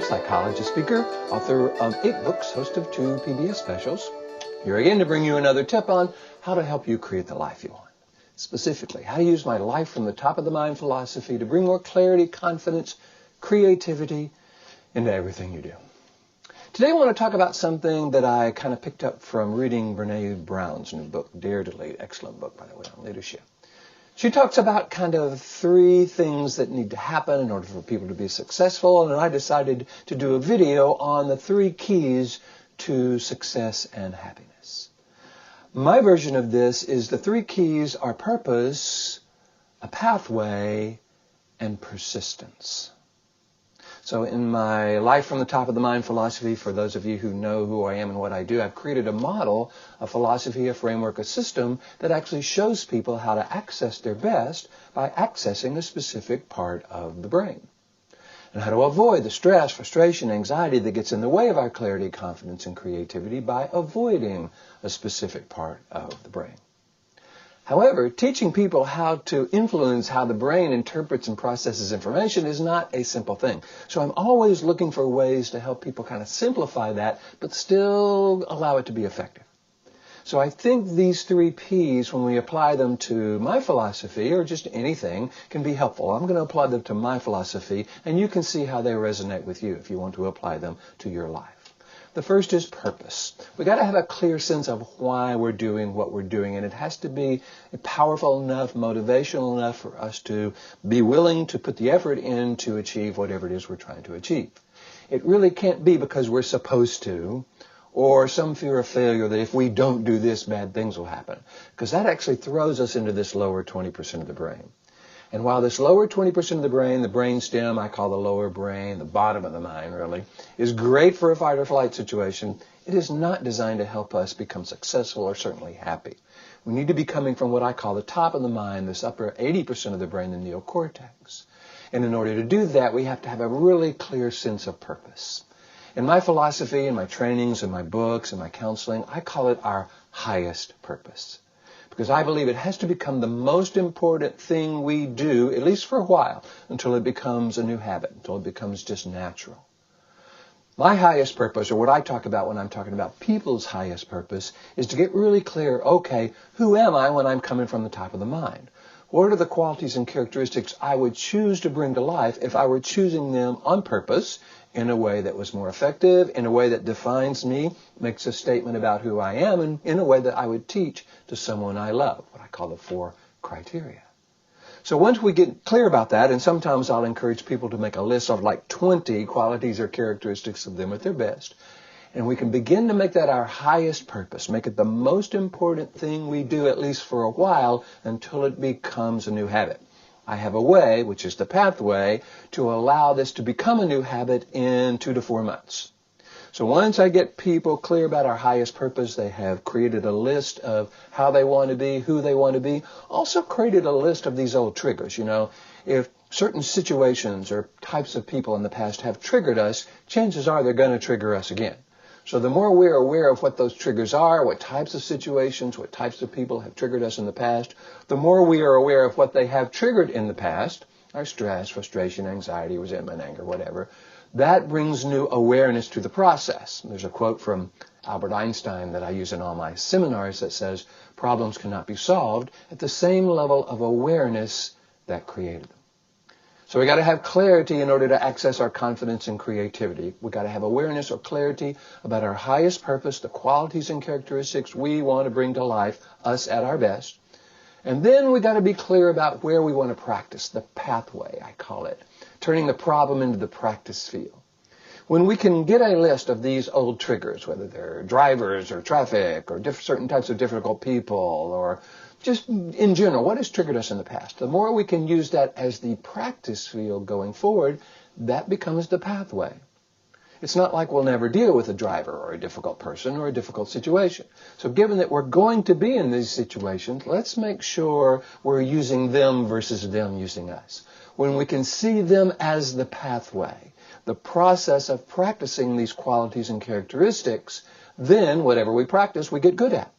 here, psychologist, speaker, author of 8 books, host of 2 PBS specials. Here again to bring you another tip on how to help you create the life you want. Specifically, how to use my life from the top of the mind philosophy to bring more clarity, confidence, creativity into everything you do. Today I want to talk about something that I kind of picked up from reading Brene Brown's new book, Dare to Lead. Excellent book, by the way, on leadership. She talks about kind of 3 things that need to happen in order for people to be successful, and I decided to do a video on the 3 keys to success and happiness. My version of this is the 3 keys are purpose, a pathway, and persistence. So in my life from the top of the mind philosophy, for those of you who know who I am and what I do, I've created a model, a philosophy, a framework, a system that actually shows people how to access their best by accessing a specific part of the brain. And how to avoid the stress, frustration, anxiety that gets in the way of our clarity, confidence, and creativity by avoiding a specific part of the brain. However, teaching people how to influence how the brain interprets and processes information is not a simple thing. So I'm always looking for ways to help people kind of simplify that, but still allow it to be effective. So I think these 3 P's, when we apply them to my philosophy or just anything, can be helpful. I'm going to apply them to my philosophy, and you can see how they resonate with you if you want to apply them to your life. The first is purpose. We've got to have a clear sense of why we're doing what we're doing, and it has to be powerful enough, motivational enough for us to be willing to put the effort in to achieve whatever it is we're trying to achieve. It really can't be because we're supposed to, or some fear of failure that if we don't do this, bad things will happen, because that actually throws us into this lower 20% of the brain. And while this lower 20% of the brain stem, I call the lower brain, the bottom of the mind really, is great for a fight or flight situation, it is not designed to help us become successful or certainly happy. We need to be coming from what I call the top of the mind, this upper 80% of the brain, the neocortex. And in order to do that, we have to have a really clear sense of purpose. In my philosophy, in my trainings, in my books, in my counseling, I call it our highest purpose. Because I believe it has to become the most important thing we do, at least for a while, until it becomes a new habit, until it becomes just natural. My highest purpose, or what I talk about when I'm talking about people's highest purpose, is to get really clear, okay, who am I when I'm coming from the top of the mind? What are the qualities and characteristics I would choose to bring to life if I were choosing them on purpose, in a way that was more effective, in a way that defines me, makes a statement about who I am, and in a way that I would teach to someone I love, what I call the 4 criteria. So once we get clear about that, and sometimes I'll encourage people to make a list of like 20 qualities or characteristics of them at their best, and we can begin to make that our highest purpose, make it the most important thing we do, at least for a while, until it becomes a new habit. I have a way, which is the pathway, to allow this to become a new habit in 2 to 4 months. So once I get people clear about our highest purpose, they have created a list of how they want to be, who they want to be, also created a list of these old triggers. You know, if certain situations or types of people in the past have triggered us, chances are they're going to trigger us again. So the more we're aware of what those triggers are, what types of situations, what types of people have triggered us in the past, the more we are aware of what they have triggered in the past, our stress, frustration, anxiety, resentment, anger, whatever, that brings new awareness to the process. There's a quote from Albert Einstein that I use in all my seminars that says, problems cannot be solved at the same level of awareness that created them. So we got to have clarity in order to access our confidence and creativity. We got to have awareness or clarity about our highest purpose, the qualities and characteristics we want to bring to life, us at our best. And then we got to be clear about where we want to practice, the pathway, I call it, turning the problem into the practice field. When we can get a list of these old triggers, whether they're drivers or traffic or certain types of difficult people or just in general, what has triggered us in the past? The more we can use that as the practice field going forward, that becomes the pathway. It's not like we'll never deal with a driver or a difficult person or a difficult situation. So given that we're going to be in these situations, let's make sure we're using them versus them using us. When we can see them as the pathway, the process of practicing these qualities and characteristics, then whatever we practice, we get good at.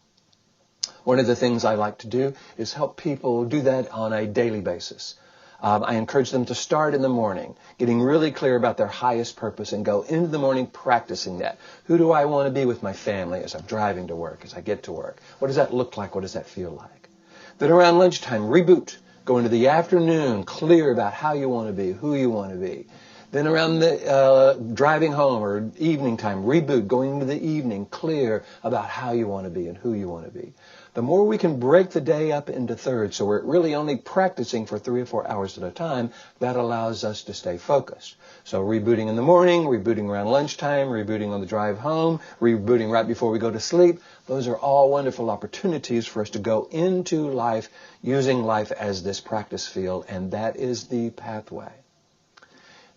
One of the things I like to do is help people do that on a daily basis. I encourage them to start in the morning, getting really clear about their highest purpose and go into the morning practicing that. Who do I want to be with my family as I'm driving to work, as I get to work? What does that look like? What does that feel like? Then around lunchtime, reboot. Go into the afternoon, clear about how you want to be, who you want to be. Then around the driving home or evening time, reboot, going into the evening, clear about how you want to be and who you want to be. The more we can break the day up into thirds, so we're really only practicing for 3 or 4 hours at a time, that allows us to stay focused. So rebooting in the morning, rebooting around lunchtime, rebooting on the drive home, rebooting right before we go to sleep. Those are all wonderful opportunities for us to go into life using life as this practice field, and that is the pathway.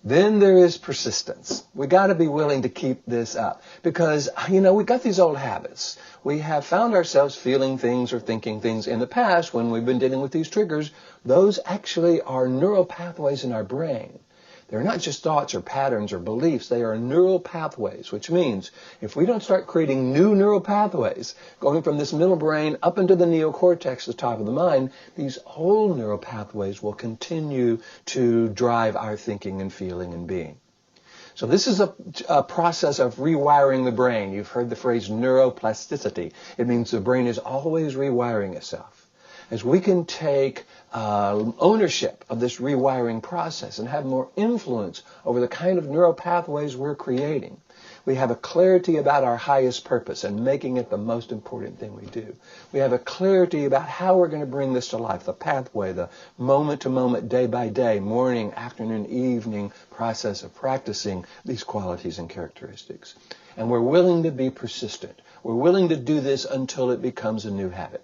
Then there is persistence. We got to be willing to keep this up because, we got these old habits. We have found ourselves feeling things or thinking things in the past when we've been dealing with these triggers. Those actually are neural pathways in our brain. They're not just thoughts or patterns or beliefs. They are neural pathways, which means if we don't start creating new neural pathways, going from this middle brain up into the neocortex, the top of the mind, these old neural pathways will continue to drive our thinking and feeling and being. So this is a process of rewiring the brain. You've heard the phrase neuroplasticity. It means the brain is always rewiring itself. As we can take ownership of this rewiring process and have more influence over the kind of neural pathways we're creating, we have a clarity about our highest purpose and making it the most important thing we do. We have a clarity about how we're going to bring this to life, the pathway, the moment-to-moment, day-by-day, morning, afternoon, evening process of practicing these qualities and characteristics. And we're willing to be persistent. We're willing to do this until it becomes a new habit.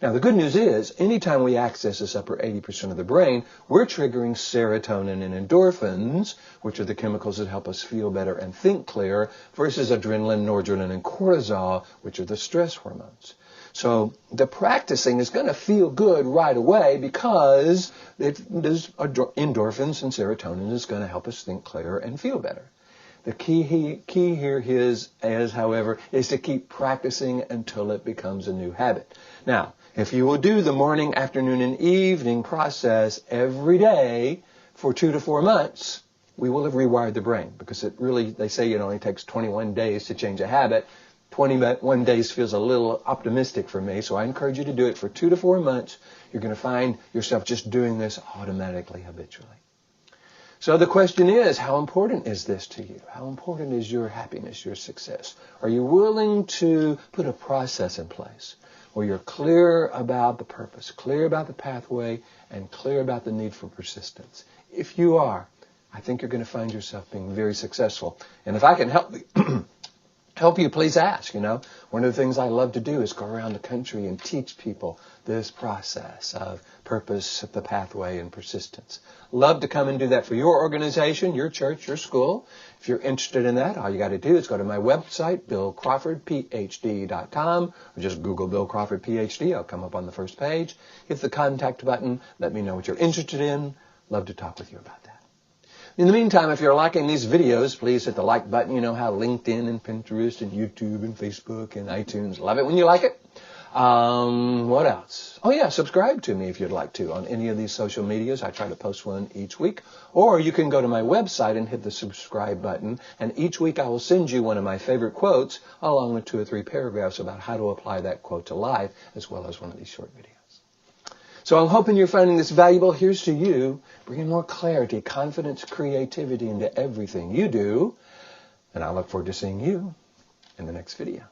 Now, the good news is, anytime we access this upper 80% of the brain, we're triggering serotonin and endorphins, which are the chemicals that help us feel better and think clearer, versus adrenaline, noradrenaline, and cortisol, which are the stress hormones. So the practicing is going to feel good right away because there's endorphins and serotonin is going to help us think clearer and feel better. The key here is, however, is to keep practicing until it becomes a new habit. Now, if you will do the morning, afternoon, and evening process every day for 2 to 4 months, we will have rewired the brain because they say it only takes 21 days to change a habit. 21 days feels a little optimistic for me, so I encourage you to do it for 2 to 4 months. You're going to find yourself just doing this automatically, habitually. So the question is, how important is this to you? How important is your happiness, your success? Are you willing to put a process in place where you're clear about the purpose, clear about the pathway, and clear about the need for persistence? If you are, I think you're going to find yourself being very successful. And if I can help you, please ask. One of the things I love to do is go around the country and teach people this process of purpose, the pathway, and persistence. Love to come and do that for your organization, your church, your school. If you're interested in that, all you got to do is go to my website, BillCrawfordPh.com, or just Google Bill Crawford Ph.D. I'll come up on the first page. Hit the contact button. Let me know what you're interested in. Love to talk with you about that. In the meantime, if you're liking these videos, please hit the like button. You know how LinkedIn and Pinterest and YouTube and Facebook and iTunes love it when you like it. What else? Oh yeah, subscribe to me if you'd like to on any of these social medias. I try to post one each week. Or you can go to my website and hit the subscribe button. And each week I will send you one of my favorite quotes along with 2 or 3 paragraphs about how to apply that quote to life, as well as one of these short videos. So I'm hoping you're finding this valuable. Here's to you, bringing more clarity, confidence, creativity into everything you do. And I look forward to seeing you in the next video.